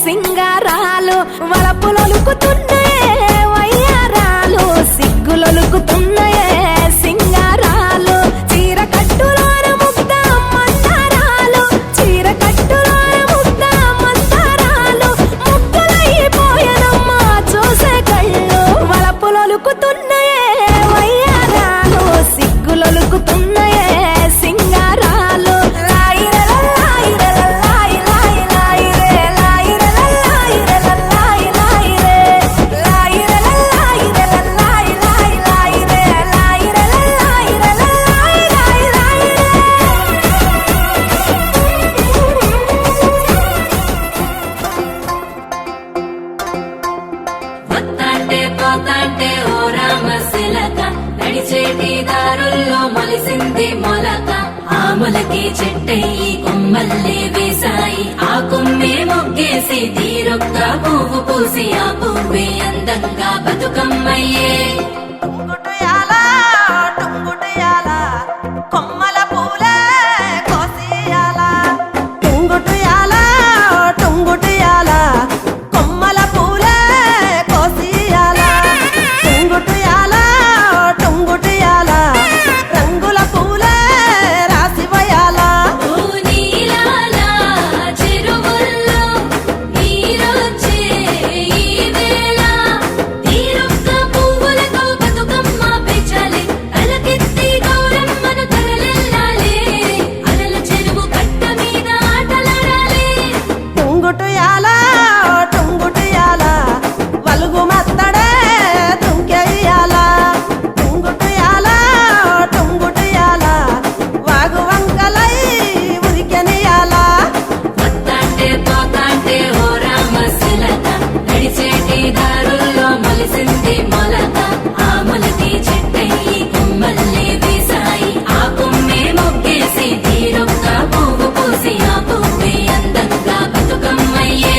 సింగారాలు వలపులొలుకుతున్నాయే వయ్యారాలు సిగ్గులొలుకుతున్నాయే సింగారాలు చీర కట్టులోన ముద్ద మందారాలు చీర కట్టులోన ముద్ద మందారాలు ముగ్గులైపోయనమ్మా చూసే కళ్ళు వలపులొలుకుతున్నాయే వయ్యారాలు సిగ్గులొలుకుతున్నాయే సింగారాలు పోతాంటే ఓ రామశిలక నడిచేటి దారుల్లో మొలిసింది మొలక ఆ మొలకి చెట్టయి కొమ్మల్లే వేసాయి ఆ కొమ్మే మొగ్గేసి తీరొక్క పువ్వు పూసి ఆ పువ్వే అందంగా బతుకమ్మయ్యే కొమ్మల పూలే కోసియాల టుంగుటుయాల టుంగుటుయాల కొమ్మల పూలే కోసియాల టుంగుటుయాల టుంగుటుయాల రంగుల పూలే రాసివయాల నీలాల చెరువుల్లో నీరొచ్చే ఈ వేళ తీరొక్క పువ్వులతో బతుకమ్మ పెంచాలి అలకెత్తి గౌరమ్మను తరలిల్లాలి అలల చెరువు కట్ట మీద ఆటలాడాలి టుంగుటుయాల టుంగుటుయాల వలుగు మత్తడే తుంకెయ్యాల టుంగుటుయాల టుంగుటుయాల వాగు వంకలై ఉరికెనియాల వత్తాంటే పోతాంటే ఓ రామశిలక నడిచేటి దారుల్లో మొలిసింది మొలక ఆ మొలకి చెట్టయి కొమ్మల్లే వేసాయి ఆ కొమ్మే మొగ్గేసి తీరొక్క పువ్వు పూసి ఆ పువ్వే అందంగా బతుకమ్మయ్యే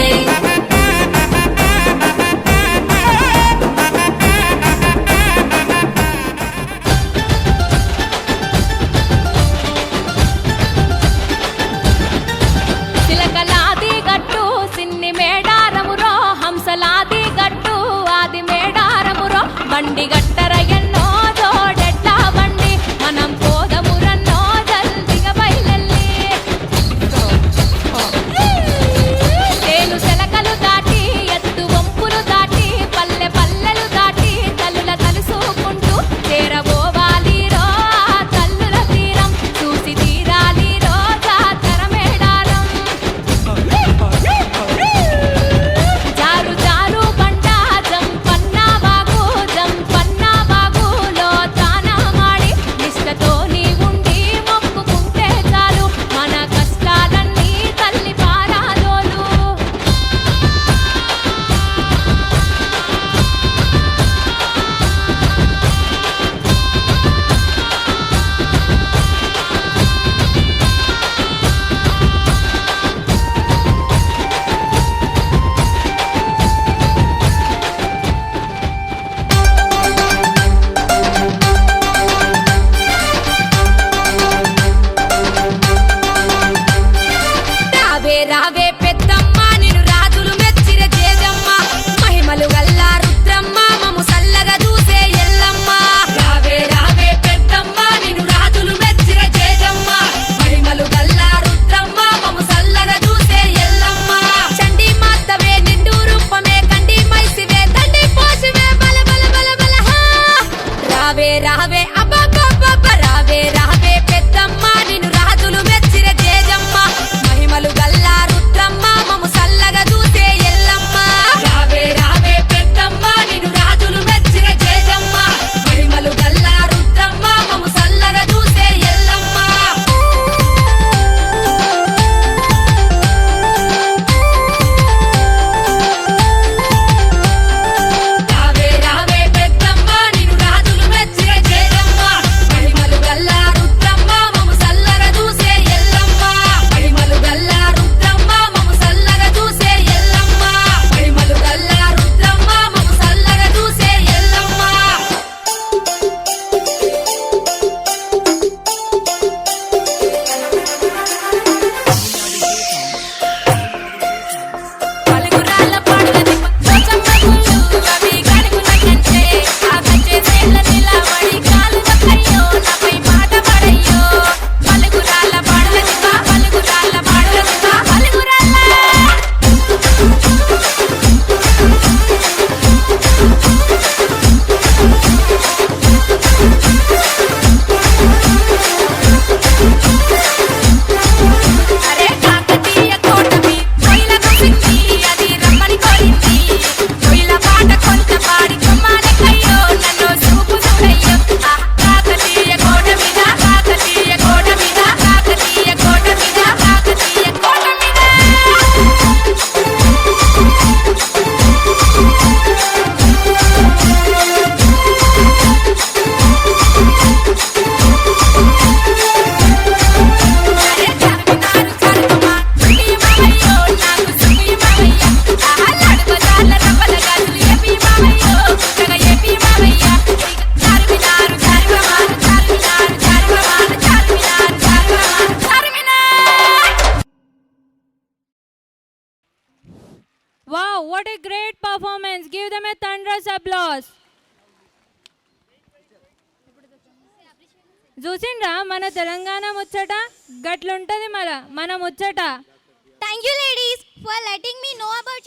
Wow, what a great performance. Give them a thunderous applause. చూసిండ్రా మన తెలంగాణ ముచ్చట గట్లుంటది మన ముచ్చట. Thank you, ladies, for letting me know about